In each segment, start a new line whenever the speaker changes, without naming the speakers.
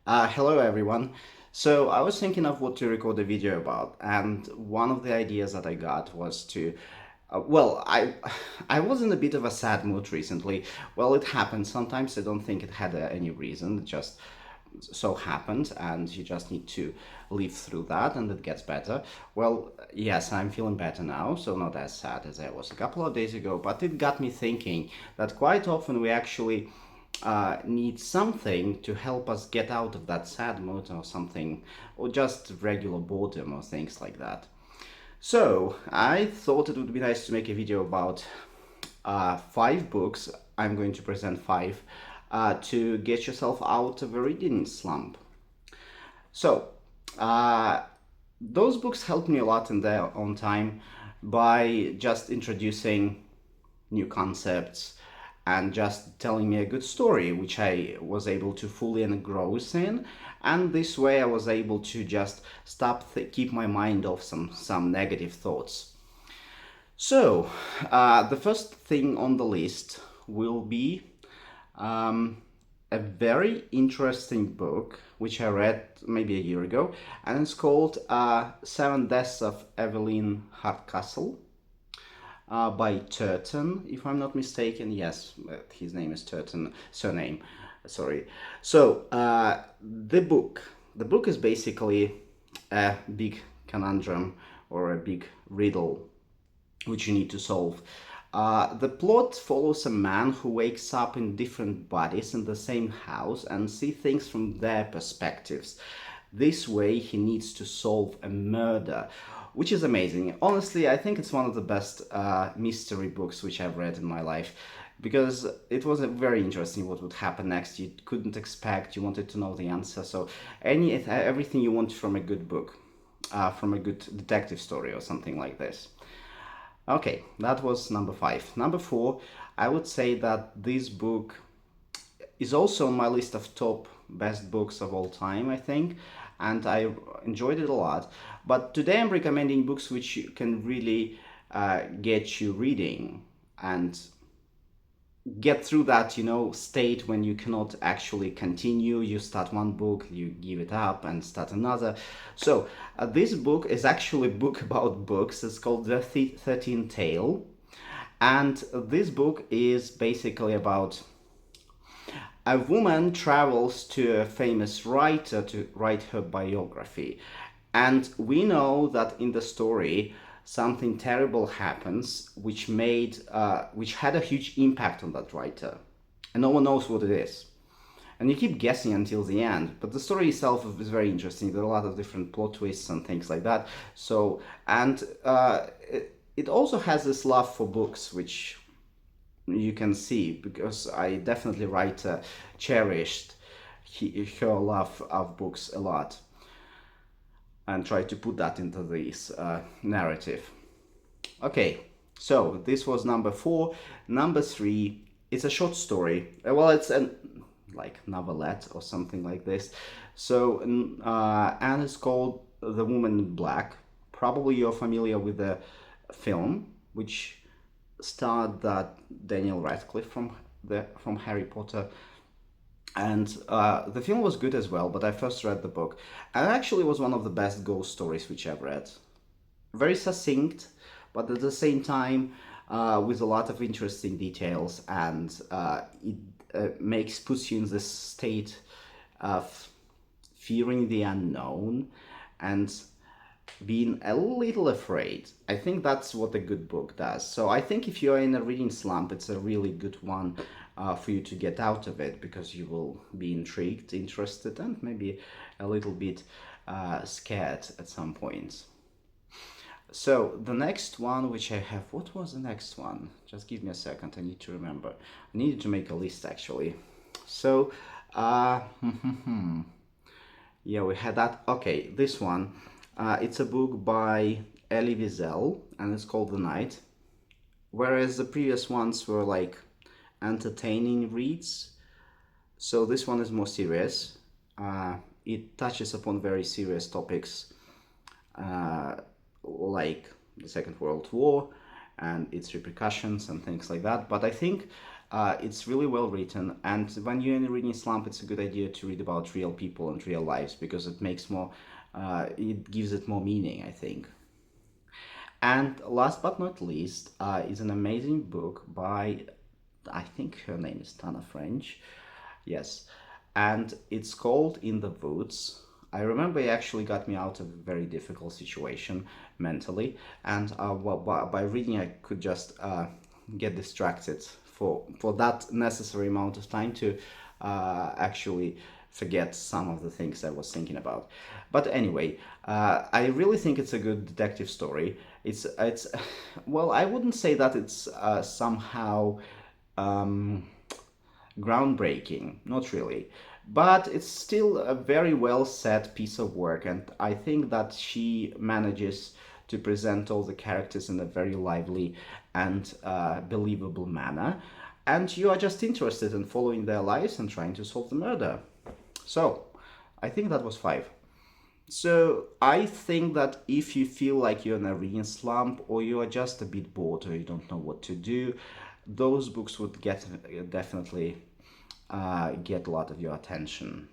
Hello everyone. So I was thinking of what to record a video about, and one of the ideas that I got was to, well, I was in a bit of a sad mood recently. Well, it happens sometimes. I don't think it had any reason. It just so happened, and you just need to live through that, and it gets better. Well, yes, I'm feeling better now, so not as sad as I was a couple of days ago. But it got me thinking that quite often we actually need something to help us get out of that sad mood or something, or just regular boredom or things like that. So I thought it would be nice to make a video about 5 books. I'm going to present 5 to get yourself out of a reading slump. So uh, those books helped me a lot in their own time by just introducing new concepts and just telling me a good story, which I was able to fully engross in. And this way, I was able to just keep my mind off some negative thoughts. So, the first thing on the list will be um, a very interesting book which I read maybe a year ago, and it's called Seven Deaths of Evelyn Hardcastle by Turton, if I'm not mistaken. Yes, his name is Turton, surname, sorry. So the book is basically a big conundrum or a big riddle which you need to solve. The plot follows a man who wakes up in different bodies in the same house and see things from their perspectives. This way, he needs to solve a murder, which is amazing. Honestly, I think it's one of the best mystery books which I've read in my life because it was very interesting what would happen next. You couldn't expect, you wanted to know the answer. So, everything you want from a good book, from a good detective story or something like this. Okay, that was number 5. Number 4, I would say that this book is also on my list of top best books of all time, I think, and I enjoyed it a lot. But today I'm recommending books which can really get you reading and get through that state when you cannot actually continue. You start one book, you give it up and start another. So this book is actually a book about books. It's called The 13th Tale, and this book is basically about a woman travels to a famous writer to write her biography. And we know that in the story, something terrible happens, which had a huge impact on that writer, and no one knows what it is. And you keep guessing until the end. But the story itself is very interesting. There are a lot of different plot twists and things like that. So, and it also has this love for books, which you can see because I definitely cherished her love of books a lot and tried to put that into this narrative. Okay, so this was number 4. Number 3, it's a short story. Well, it's an like novelette or something like this. So, and it's called The Woman in Black. Probably you're familiar with the film, which starred that Daniel Radcliffe from Harry Potter. And the film was good as well, but I first read the book. And actually was one of the best ghost stories which I've read. Very succinct, but at the same time with a lot of interesting details, and it puts you in this state of fearing the unknown and being a little afraid. I think that's what a good book does. So I think if you're in a reading slump, it's a really good one for you to get out of it, because you will be intrigued, interested, and maybe a little bit scared at some points. So the next one which I have, what was the next one? Just give me a second, I need to remember. I needed to make a list actually. So, yeah, we had that. Okay, this one. It's a book by Elie Wiesel, and it's called The Night. Whereas the previous ones were like entertaining reads, so this one is more serious. It touches upon very serious topics, like the Second World War and its repercussions and things like that. But I think It's really well written, and when you're in a reading slump, it's a good idea to read about real people and real lives because it gives it more meaning, I think. And last but not least, is an amazing book by, I think her name is Tana French. Yes. And it's called In the Woods. I remember it actually got me out of a very difficult situation mentally. And by reading, I could just get distracted for that necessary amount of time to actually forget some of the things I was thinking about. But anyway, I really think it's a good detective story. It's well, I wouldn't say that it's somehow um, groundbreaking, not really. But it's still a very well set piece of work, and I think that she manages to present all the characters in a very lively and believable manner. And you are just interested in following their lives and trying to solve the murder. So, I think that was five. So I think that if you feel like you're in a reading slump or you are just a bit bored or you don't know what to do, those books would get definitely get a lot of your attention.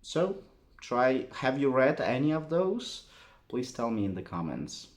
So try. Have you read any of those? Please tell me in the comments.